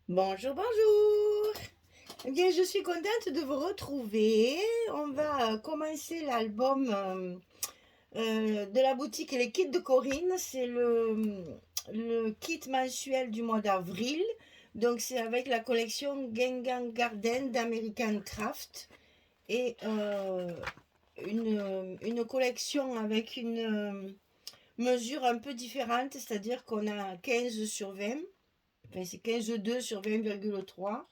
Bonjour, bonjour. Eh bien, je suis contente de vous retrouver. On va commencer l'album de la boutique Les Kits de Corinne. C'est le kit mensuel du mois d'avril. Donc, c'est avec la collection Gengan Garden d'American Craft. Et une collection avec une mesure un peu différente, c'est-à-dire qu'on a 15 sur 20. Enfin, c'est 15,2 sur 20,3.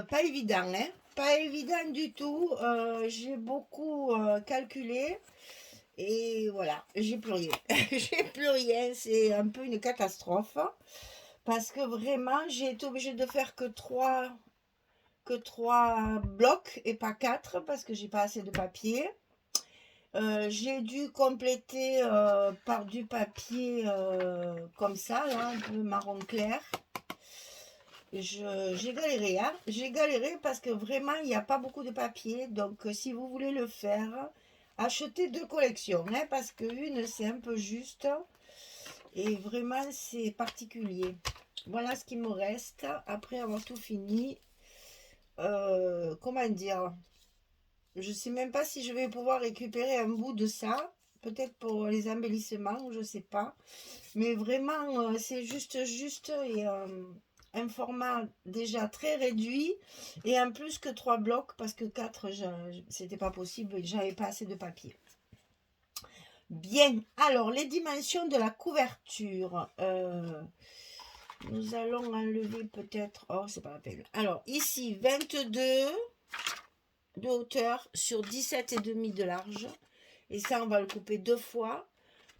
Pas évident, hein? Pas évident du tout. J'ai beaucoup calculé et voilà, j'ai plus rien. J'ai plus rien. C'est un peu une catastrophe parce que vraiment, j'ai été obligée de faire que trois blocs et pas quatre parce que j'ai pas assez de papier. J'ai dû compléter par du papier comme ça, là, un peu marron clair. J'ai galéré, hein. J'ai galéré parce que vraiment, il n'y a pas beaucoup de papier. Donc, si vous voulez le faire, achetez deux collections, hein, parce qu'une, c'est un peu juste. Et vraiment, c'est particulier. Voilà ce qui me reste après avoir tout fini. Comment dire? Je ne sais même pas si je vais pouvoir récupérer un bout de ça. Peut-être pour les embellissements, je ne sais pas. Mais vraiment, c'est juste et un format déjà très réduit et en plus que trois blocs parce que quatre, c'était pas possible, j'avais pas assez de papier. Bien, alors les dimensions de la couverture. Nous allons enlever peut-être. Oh, c'est pas la peine. Alors, ici, 22 de hauteur sur 17,5 de large. Et ça, on va le couper deux fois.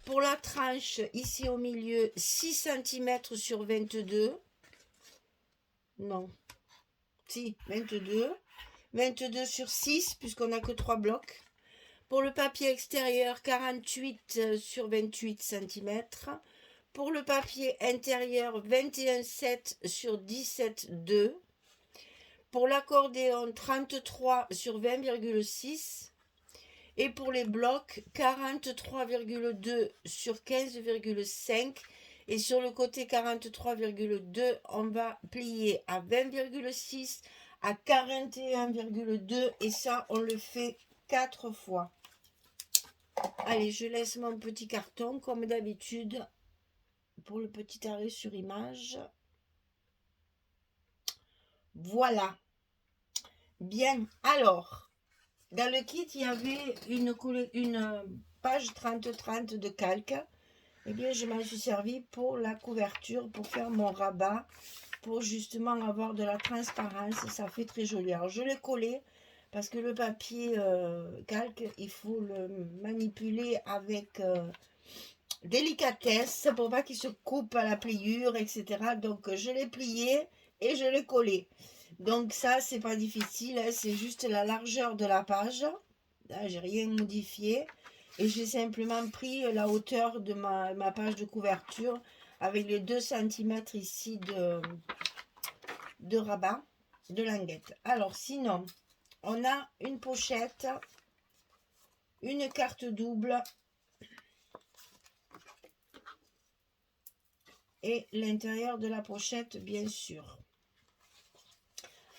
Pour la tranche, ici au milieu, 6 cm sur 22. Non, si, 22. 22 sur 6, puisqu'on n'a que 3 blocs. Pour le papier extérieur, 48 sur 28 cm. Pour le papier intérieur, 21,7 sur 17,2. Pour l'accordéon, 33 sur 20,6. Et pour les blocs, 43,2 sur 15,5. Et sur le côté 43,2, on va plier à 20,6, à 41,2. Et ça, on le fait 4 fois. Allez, je laisse mon petit carton, comme d'habitude, pour le petit arrêt sur image. Voilà. Bien, alors, dans le kit, il y avait une page 30-30 de calque. Eh bien, je m'en suis servi pour la couverture, pour faire mon rabat, pour justement avoir de la transparence. Ça fait très joli. Alors, je l'ai collé parce que le papier calque, il faut le manipuler avec délicatesse pour pas qu'il se coupe à la pliure, etc. Donc, je l'ai plié et je l'ai collé. Donc, ça, c'est pas difficile. Hein, c'est juste la largeur de la page. Là, j'ai rien modifié. Et j'ai simplement pris la hauteur de ma page de couverture avec les 2 cm ici de rabat, de languette. Alors sinon, on a une pochette, une carte double et l'intérieur de la pochette, bien sûr.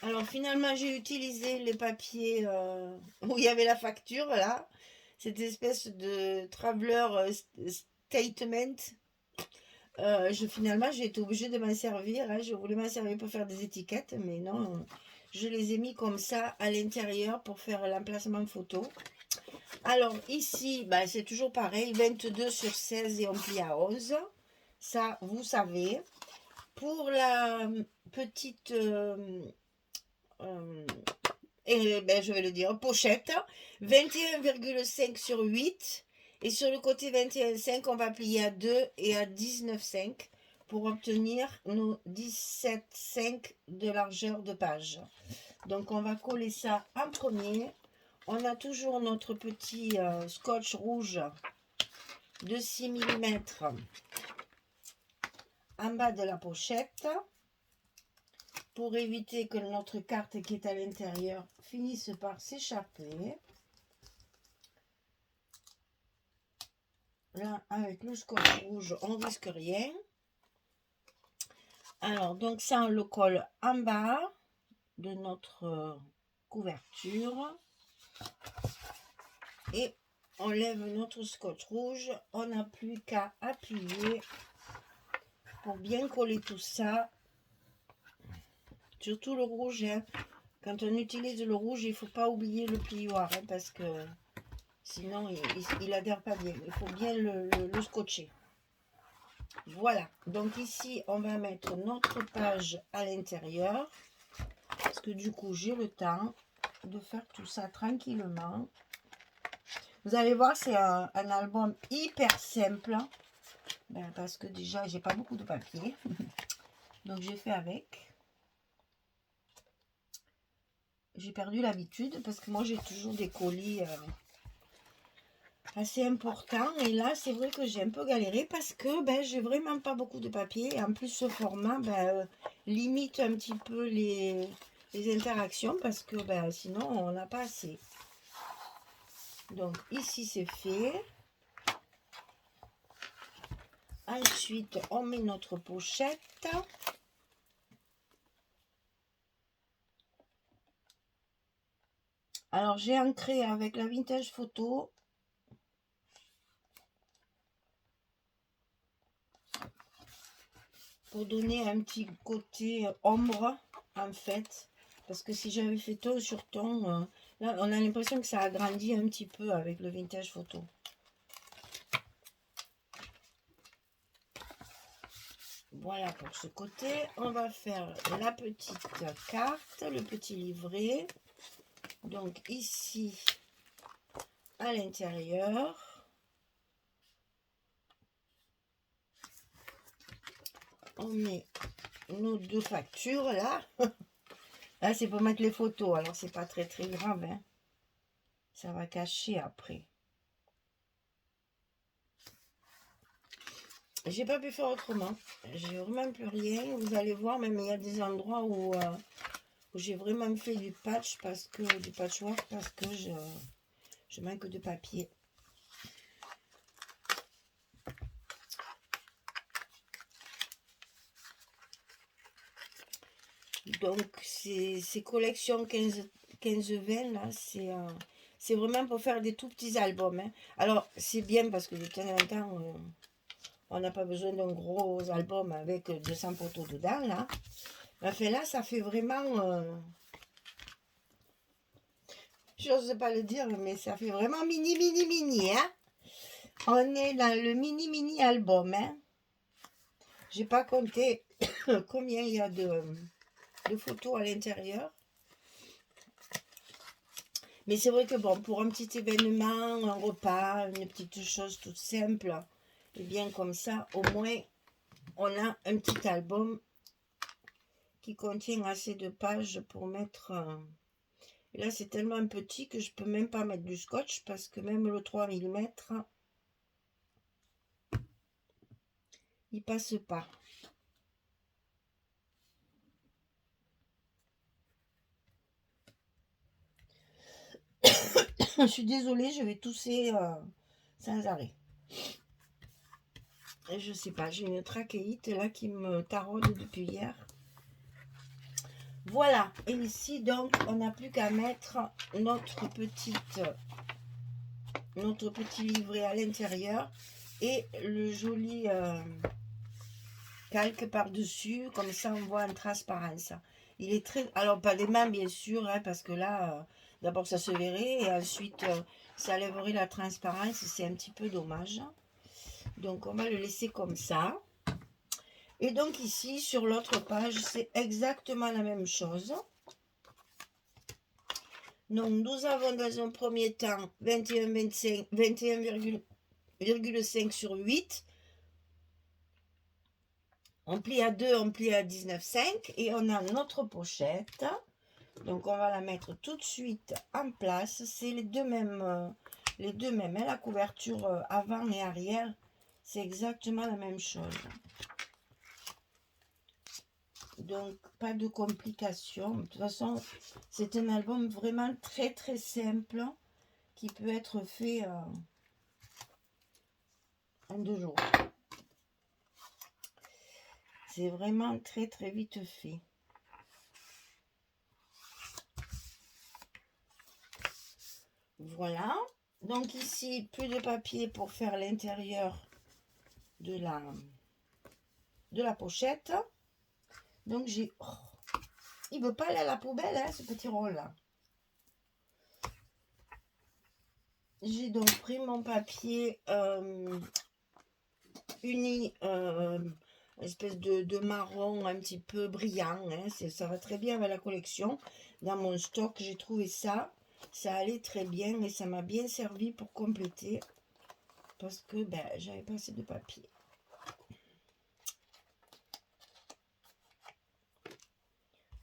Alors finalement, j'ai utilisé les papiers où il y avait la facture, là. Cette espèce de traveler statement. Finalement, j'ai été obligée de m'en servir. Hein. Je voulais m'en servir pour faire des étiquettes, mais non, je les ai mis comme ça à l'intérieur pour faire l'emplacement photo. Alors ici, bah, c'est toujours pareil, 22 sur 16 et on plie à 11. Ça, vous savez. Pour la petite, je vais le dire, pochette, 21,5 sur 8. Et sur le côté 21,5, on va plier à 2 et à 19,5 pour obtenir nos 17,5 de largeur de page. Donc on va coller ça en premier. On a toujours notre petit scotch rouge de 6 mm en bas de la pochette pour éviter que notre carte qui est à l'intérieur finisse par s'échapper. Là, avec le scotch rouge, on risque rien. Alors, donc ça, on le colle en bas de notre couverture. Et on lève notre scotch rouge. On n'a plus qu'à appuyer pour bien coller tout ça. Surtout le rouge, hein. Quand on utilise le rouge, il ne faut pas oublier le plioir, hein, parce que sinon il adhère pas bien. Il faut bien le scotcher. Voilà, donc ici on va mettre notre page à l'intérieur, parce que du coup j'ai le temps de faire tout ça tranquillement. Vous allez voir, c'est un album hyper simple, parce que déjà j'ai pas beaucoup de papier, donc j'ai fait avec. J'ai perdu l'habitude parce que moi j'ai toujours des colis assez importants, et là c'est vrai que j'ai un peu galéré parce que j'ai vraiment pas beaucoup de papier, et en plus ce format limite un petit peu les interactions, parce que sinon on n'a pas assez. Donc ici c'est fait. Ensuite on met notre pochette. Alors j'ai ancré avec la Vintage Photo pour donner un petit côté ombre en fait, parce que si j'avais fait ton sur ton, là on a l'impression que ça agrandit un petit peu avec le Vintage Photo. Voilà pour ce côté. On va faire la petite carte, le petit livret. Donc ici à l'intérieur, on met nos deux factures là. Là c'est pour mettre les photos, alors c'est pas très grave, hein. Ça va cacher après. J'ai pas pu faire autrement. J'ai vraiment plus rien. Vous allez voir, même il y a des endroits où j'ai vraiment fait du patch, parce que du patchwork, parce que je manque de papier. Donc ces collections 15-20 là, c'est vraiment pour faire des tout petits albums, hein. Alors c'est bien parce que de temps en temps on n'a pas besoin d'un gros album avec 200 photos dedans là. Enfin là ça fait vraiment, j'ose pas le dire, mais ça fait vraiment mini, hein. On est dans le mini album, hein. J'ai pas compté combien il y a de photos à l'intérieur. Mais c'est vrai que bon, pour un petit événement, un repas, une petite chose toute simple, et bien comme ça, au moins, on a un petit album qui contient assez de pages pour mettre... Et là, c'est tellement petit que je peux même pas mettre du scotch, parce que même le 3 mm, il passe pas. Je suis désolée, je vais tousser sans arrêt. Et je sais pas, j'ai une trachéite là qui me taraude depuis hier. Voilà, et ici donc on n'a plus qu'à mettre notre petit livret à l'intérieur et le joli calque par dessus, comme ça on voit en transparence. Il est très, alors pas des mains bien sûr, hein, parce que là d'abord ça se verrait, et ensuite ça lèverait la transparence, c'est un petit peu dommage. Donc on va le laisser comme ça. Et donc ici sur l'autre page c'est exactement la même chose. Donc nous avons dans un premier temps 21,5 sur 8. On plie à 2, on plie à 19,5 et on a notre pochette. Donc on va la mettre tout de suite en place. C'est les deux mêmes, hein, la couverture avant et arrière, c'est exactement la même chose. Donc pas de complications. De toute façon, c'est un album vraiment très simple qui peut être fait en 2 jours. C'est vraiment très très vite fait. Voilà. Donc ici, plus de papier pour faire l'intérieur de la pochette. Donc j'ai... Oh, il veut pas aller à la poubelle, hein, ce petit rôle là. J'ai donc pris mon papier uni, espèce de marron un petit peu brillant. Hein, ça va très bien avec la collection. Dans mon stock, j'ai trouvé ça. Ça allait très bien et ça m'a bien servi pour compléter. Parce que ben, j'avais pas assez de papier.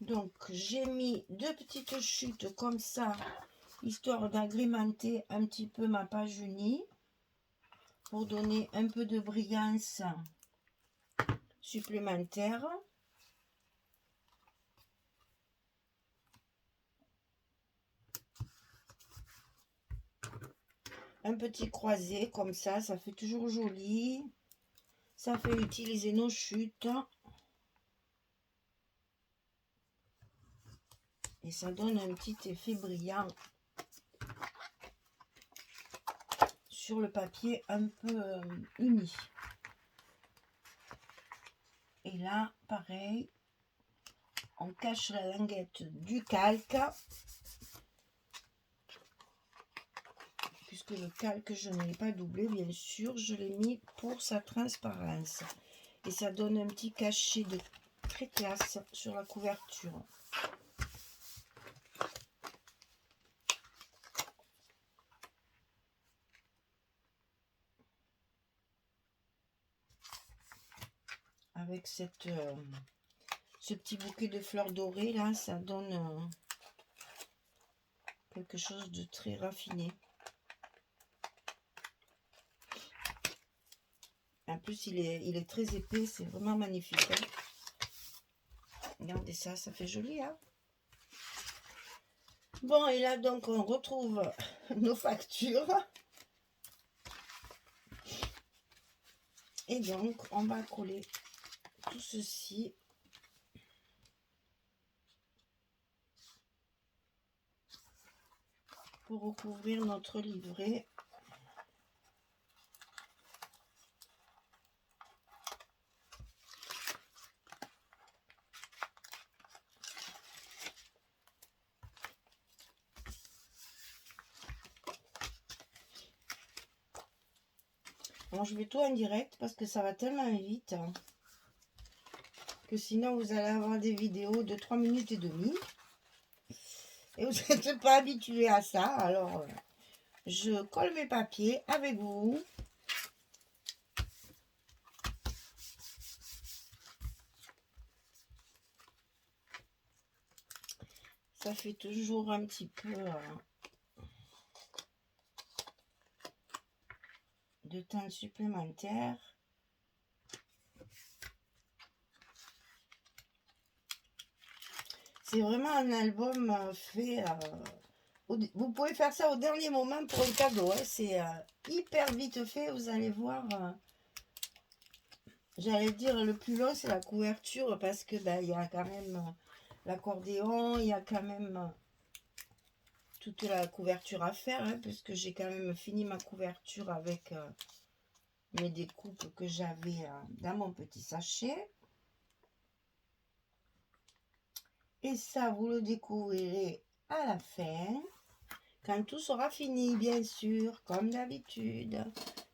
Donc, j'ai mis 2 petites chutes comme ça, histoire d'agrémenter un petit peu ma page unie, pour donner un peu de brillance supplémentaire. Un petit croisé comme ça fait toujours joli. Ça fait utiliser nos chutes. Et ça donne un petit effet brillant sur le papier un peu uni. Et là, pareil, on cache la languette du calque. Puisque le calque, je ne l'ai pas doublé, bien sûr, je l'ai mis pour sa transparence. Et ça donne un petit cachet de très classe sur la couverture. Avec ce petit bouquet de fleurs dorées, là, ça donne quelque chose de très raffiné. En plus, il est très épais, c'est vraiment magnifique. Hein. Regardez ça, ça fait joli, hein. Bon, et là, donc, on retrouve nos factures. Et donc, on va coller tout ceci. Pour recouvrir notre livret. Bon, je vais tout en direct parce que ça va tellement vite hein, que sinon vous allez avoir des vidéos de 3 minutes et demie. Et vous n'êtes pas habitué à ça. Alors, je colle mes papiers avec vous. Ça fait toujours un petit peu de temps supplémentaire. C'est vraiment un album fait... vous pouvez faire ça au dernier moment pour le cadeau. Hein. C'est hyper vite fait. Vous allez voir... j'allais dire le plus long, c'est la couverture parce que ben, il y a quand même l'accordéon. Il y a quand même toute la couverture à faire. Hein, puisque j'ai quand même fini ma couverture avec mes découpes que j'avais dans mon petit sachet. Et ça, vous le découvrirez à la fin, quand tout sera fini, bien sûr, comme d'habitude.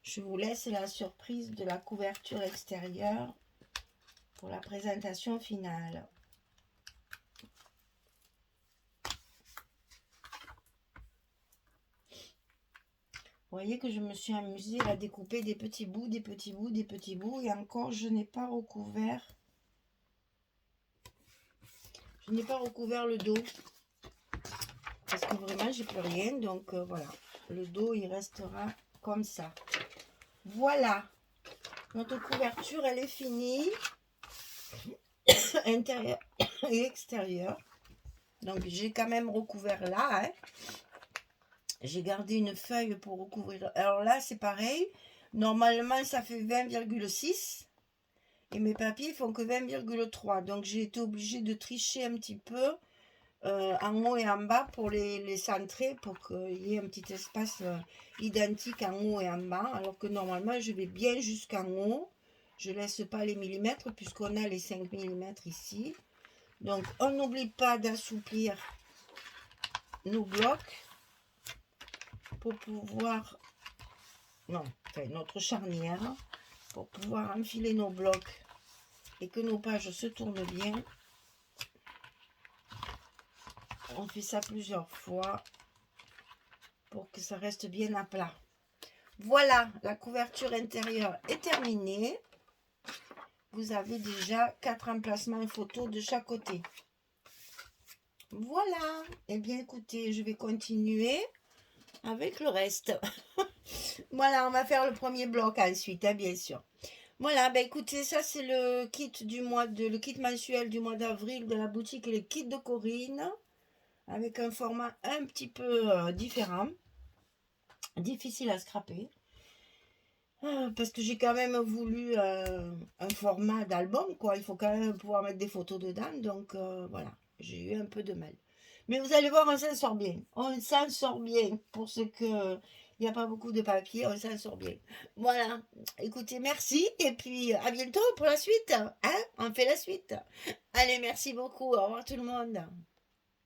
Je vous laisse la surprise de la couverture extérieure pour la présentation finale. Vous voyez que je me suis amusée à découper des petits bouts, des petits bouts, des petits bouts. Et encore, je n'ai pas recouvert. Je n'ai pas recouvert le dos. Parce que vraiment, j'ai plus rien. Donc, voilà. Le dos, il restera comme ça. Voilà. Notre couverture, elle est finie. Intérieur et extérieur. Donc, j'ai quand même recouvert là. Hein. J'ai gardé une feuille pour recouvrir. Alors là, c'est pareil. Normalement, ça fait 20,6. Et mes papiers font que 20,3. Donc j'ai été obligée de tricher un petit peu en haut et en bas pour les centrer, pour qu'il y ait un petit espace identique en haut et en bas. Alors que normalement, je vais bien jusqu'en haut. Je laisse pas les millimètres puisqu'on a les 5 millimètres ici. Donc on n'oublie pas d'assouplir nos blocs pour pouvoir, non, enfin notre charnière, pour pouvoir enfiler nos blocs et que nos pages se tournent bien. On fait ça plusieurs fois pour que ça reste bien à plat. Voilà, la couverture intérieure est terminée. Vous avez déjà 4 emplacements photos de chaque côté. Voilà. Eh bien, écoutez, je vais continuer avec le reste. Voilà, on va faire le premier bloc ensuite, hein, bien sûr. Voilà, ben écoutez, ça c'est le kit le kit mensuel du mois d'avril de la boutique Les Kits de Corinne, avec un format un petit peu différent, difficile à scraper, parce que j'ai quand même voulu un format d'album, quoi. Il faut quand même pouvoir mettre des photos dedans, donc voilà, j'ai eu un peu de mal. Mais vous allez voir, on s'en sort bien. On s'en sort bien. Pour ce que il n'y a pas beaucoup de papier, on s'en sort bien. Voilà. Écoutez, merci. Et puis, à bientôt pour la suite. Hein, on fait la suite. Allez, merci beaucoup. Au revoir tout le monde.